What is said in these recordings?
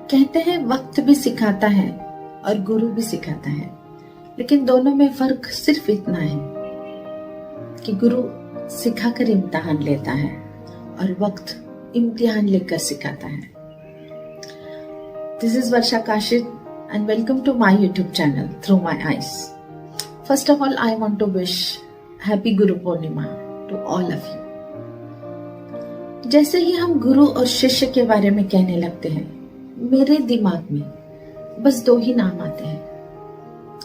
कहते हैं वक्त भी सिखाता है और गुरु भी सिखाता है, लेकिन दोनों में फर्क सिर्फ इतना है कि गुरु सिखाकर इम्तिहान लेता है और वक्त इम्तिहान लेकर सिखाता है। This is Varsha Kashid and welcome to my YouTube channel Through My Eyes. First of all, I want to wish Happy Guru Purnima to all of you. जैसे ही हम गुरु और शिष्य के बारे में कहने लगते हैं, मेरे दिमाग में बस दो ही नाम आते हैं,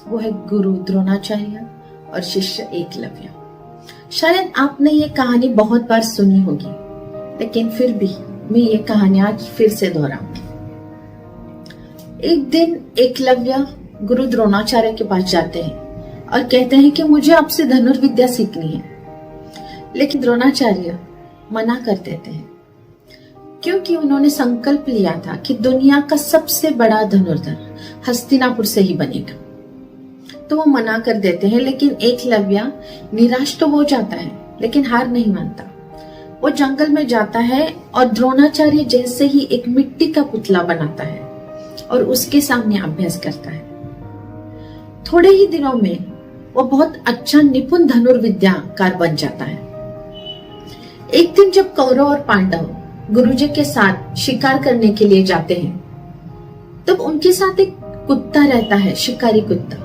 वो है गुरु द्रोणाचार्य और शिष्य एकलव्य। शायद आपने ये कहानी बहुत बार सुनी होगी, लेकिन फिर भी मैं ये कहानी आज फिर से दोहराऊंगी। एक दिन एकलव्य गुरु द्रोणाचार्य के पास जाते हैं और कहते हैं कि मुझे आपसे धनुर्विद्या सीखनी है, लेकिन द्रोणाचार्य मना कर देते हैं क्योंकि उन्होंने संकल्प लिया था कि दुनिया का सबसे बड़ा धनुर्धर हस्तिनापुर से ही बनेगा। तो वो मना कर देते हैं, लेकिन एकलव्य निराश तो हो जाता है, लेकिन हार नहीं मानता। वो जंगल में जाता है और द्रोणाचार्य जैसे ही एक मिट्टी का पुतला बनाता है और उसके सामने अभ्यास करता है। थोड़े ही दिनों में वो बहुत अच्छा निपुण धनुर्विद्याकार बन जाता है। एक दिन जब कौरव और पांडव गुरुजी के साथ शिकार करने के लिए जाते हैं, तब उनके साथ एक कुत्ता रहता है, शिकारी कुत्ता।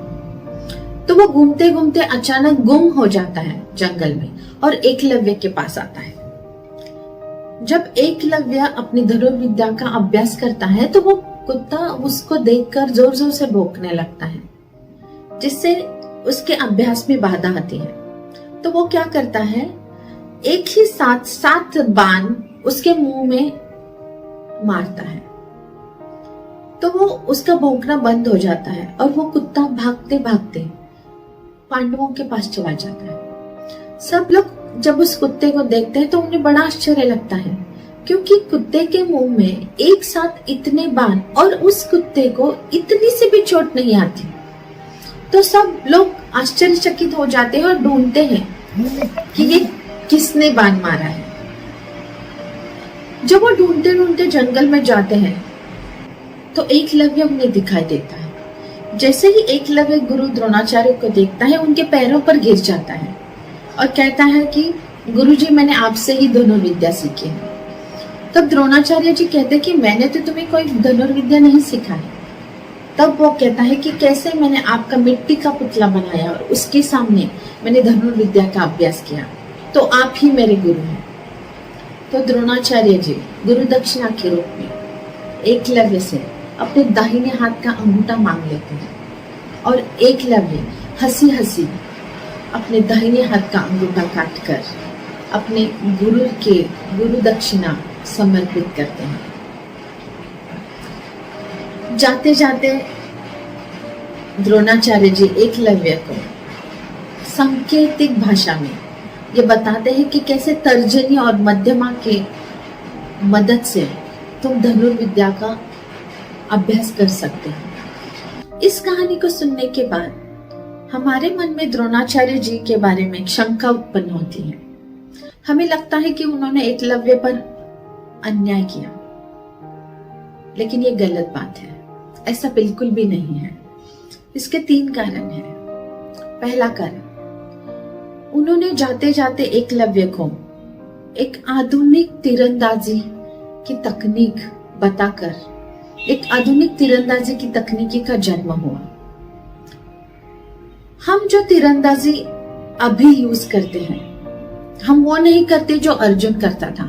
तो वो घूमते घूमते अचानक गुम हो जाता है जंगल में और एकलव्य के पास आता है। जब एकलव्य अपनी धनुर्विद्या का अभ्यास करता है तो वो कुत्ता उसको देखकर जोर जोर से भौंकने लगता है, जिससे उसके अभ्यास में बाधा आती है। तो वो क्या करता है, एक ही साथ 7 बाण उसके मुंह में मारता है। तो वो उसका भौंकना बंद हो जाता है और वो कुत्ता भागते भागते पांडवों के पास चला जाता है। सब लोग जब उस कुत्ते को देखते हैं तो उन्हें बड़ा आश्चर्य लगता है, क्योंकि कुत्ते के मुंह में एक साथ इतने बाण और उस कुत्ते को इतनी से भी चोट नहीं आती। तो सब लोग आश्चर्यचकित हो जाते हैं और ढूंढते हैं कि ये किसने बाण मारा है। जब वो ढूंढते ढूंढते जंगल में जाते हैं तो एकलव्य उन्हें दिखाई देता है। जैसे ही एकलव्य गुरु द्रोणाचार्य को देखता है, उनके पैरों पर गिर जाता है और कहता है कि गुरुजी, मैंने आपसे ही धनुर्विद्या सीखी है। तब द्रोणाचार्य जी कहते कि मैंने तो तुम्हें कोई धनुर्विद्या नहीं सिखाई। तब वो कहता है कि कैसे मैंने आपका मिट्टी का पुतला बनाया और उसके सामने मैंने धनुर्विद्या का अभ्यास किया, तो आप ही मेरे गुरु हैं। तो द्रोणाचार्य जी गुरु दक्षिणा के रूप में एकलव्य से अपने दाहिने हाथ का अंगूठा मांग लेते हैं और एकलव्य हंसी हंसी अपने दाहिने हाथ का अंगूठा काटकर अपने गुरु दक्षिणा समर्पित करते हैं। जाते जाते द्रोणाचार्य जी एकलव्य को सांकेतिक भाषा में ये बताते हैं कि कैसे तर्जनी और मध्यमा के मदद से तुम धनुर्विद्या का अभ्यास कर सकते हो। इस कहानी को सुनने के बाद हमारे मन में द्रोणाचार्य जी के बारे में शंका उत्पन्न होती है। हमें लगता है कि उन्होंने एकलव्य पर अन्याय किया, लेकिन ये गलत बात है। ऐसा बिल्कुल भी नहीं है। इसके 3 कारण हैं। पहला कारण, उन्होंने जाते जाते एकलव्य को एक आधुनिक तीरंदाजी की तकनीक बताकर एक आधुनिक तीरंदाजी की तकनीकी का जन्म हुआ। हम जो तीरंदाजी अभी यूज करते हैं, हम वो नहीं करते जो अर्जुन करता था,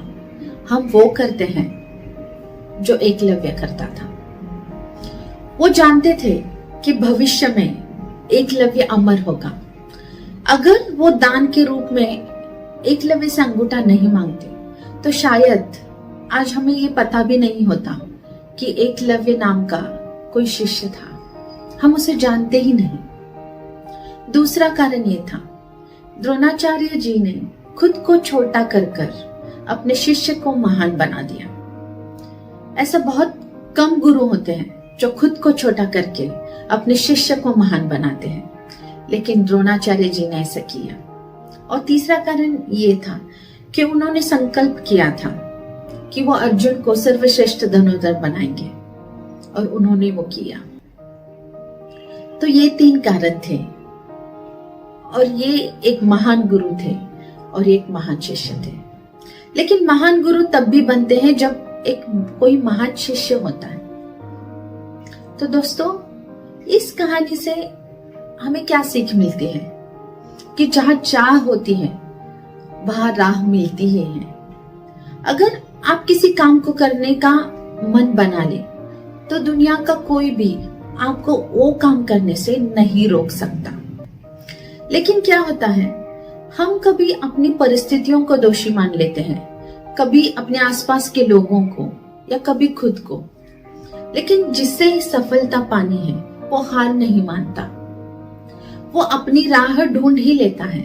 हम वो करते हैं जो एकलव्य करता था। वो जानते थे कि भविष्य में एकलव्य अमर होगा। अगर वो दान के रूप में एकलव्य से अंगूठा नहीं मांगते तो शायद आज हमें ये पता भी नहीं होता कि एकलव्य नाम का कोई शिष्य था। हम उसे जानते ही नहीं। दूसरा कारण ये था, द्रोणाचार्य जी ने खुद को छोटा कर अपने शिष्य को महान बना दिया। ऐसा बहुत कम गुरु होते हैं जो खुद को छोटा करके अपने शिष्य को महान बनाते हैं, लेकिन द्रोणाचार्य जी ने ऐसा किया। और तीसरा कारण ये था कि उन्होंने संकल्प किया था कि वो अर्जुन को सर्वश्रेष्ठ धनुर्धर बनाएंगे। और उन्होंने वो किया। तो ये 3 कारण थे और ये एक महान गुरु थे और एक महान शिष्य थे। लेकिन महान गुरु तब भी बनते हैं जब एक कोई महान शिष्य होता है। तो दोस्तों, इस कहानी से हमें क्या सीख मिलती है कि जहां चाह होती है वहां राह मिलती ही है। अगर आप किसी काम को करने का मन बना ले तो दुनिया का कोई भी आपको वो काम करने से नहीं रोक सकता। लेकिन क्या होता है, हम कभी अपनी परिस्थितियों को दोषी मान लेते हैं, कभी अपने आसपास के लोगों को या कभी खुद को। लेकिन जिससे सफलता पानी है वो हार नहीं मानता, वो अपनी राह ढूंढ ही लेता है।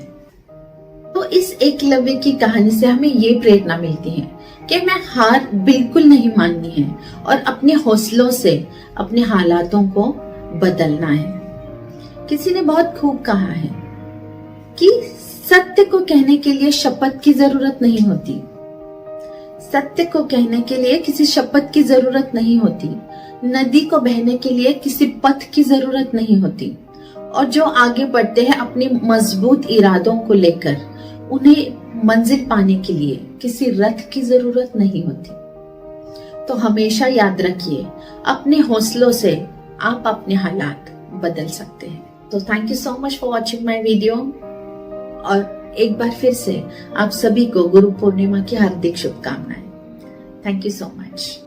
तो इस एकलव्य की कहानी से हमें ये प्रेरणा मिलती है कि हमें हार बिल्कुल नहीं माननी है और अपने हौसलों से अपने हालातों को बदलना है। किसी ने बहुत खूब कहा है कि सत्य को कहने के लिए शपथ की जरूरत नहीं होती। सत्य को कहने के लिए किसी शपथ की जरूरत नहीं होती। नदी को बहने के लिए किसी पथ की जरूरत नहीं होती। और जो आगे बढ़ते हैं अपने मजबूत इरादों को लेकर, उन्हें मंजिल पाने के लिए किसी रथ की जरूरत नहीं होती। तो हमेशा याद रखिए, अपने हौसलों से आप अपने हालात बदल सकते हैं। तो thank you so much for watching my video. और एक बार फिर से आप सभी को गुरु पूर्णिमा की हार्दिक शुभकामनाएं। Thank you so much.